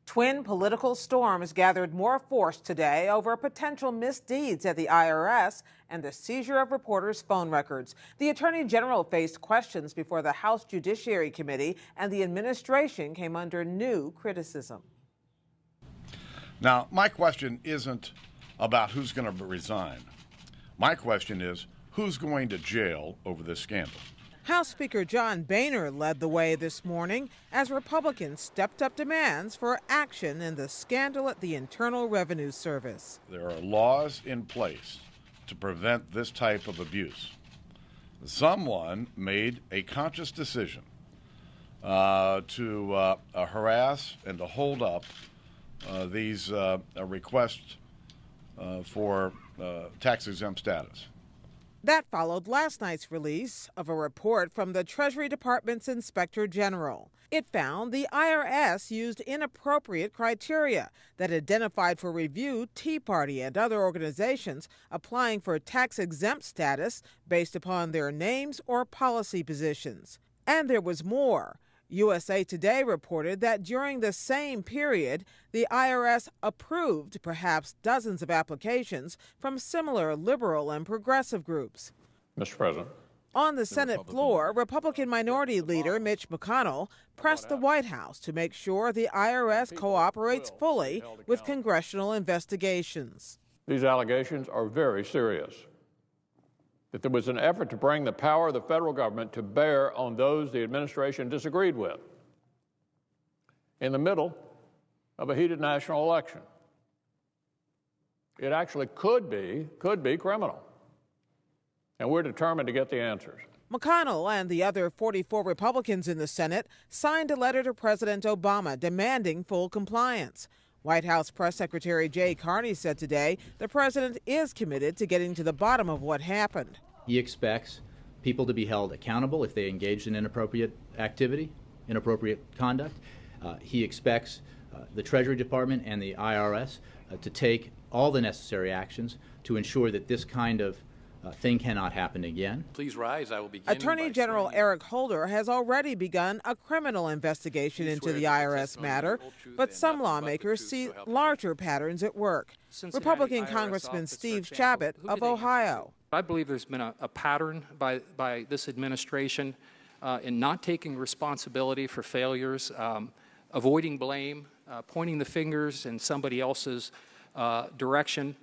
Twin political storms gathered more force today over potential misdeeds at the IRS and the seizure of reporters' phone records. The Attorney General faced questions before the House Judiciary Committee, and the administration came under new criticism. Now, my question isn't about who's going to resign. My question is, who's going to jail over this scandal? House Speaker John Boehner led the way this morning as Republicans stepped up demands for action in the scandal at the Internal Revenue Service. There are laws in place to prevent this type of abuse. Someone made a conscious decision to harass and to hold up these requests for tax-exempt status. That followed last night's release of a report from the Treasury Department's Inspector General. It found the IRS used inappropriate criteria that identified for review Tea Party and other organizations applying for tax-exempt status based upon their names or policy positions. And there was more. USA Today reported that during the same period, the IRS approved perhaps dozens of applications from similar liberal and progressive groups. Mr. President. On the Senate floor, Republican Minority Leader Mitch McConnell pressed the White House to make sure the IRS cooperates fully with congressional investigations. These allegations are very serious. That there was an effort to bring the power of the federal government to bear on those the administration disagreed with in the middle of a heated national election. It actually could be criminal. And we're determined to get the answers. McConnell and the other 44 Republicans in the Senate signed a letter to President Obama demanding full compliance. White House Press Secretary Jay Carney said today the president is committed to getting to the bottom of what happened. He expects people to be held accountable if they engaged in inappropriate activity, inappropriate conduct. He expects the Treasury Department and the IRS to take all the necessary actions to ensure that this kind of thing cannot happen again. Please rise. I will begin. Attorney General Eric Holder has already begun a criminal investigation into the IRS matter, but some lawmakers see larger patterns at work. Republican Congressman Steve Chabot of Ohio. I believe there's been a pattern by this administration in not taking responsibility for failures, avoiding blame, pointing the fingers in somebody else's direction.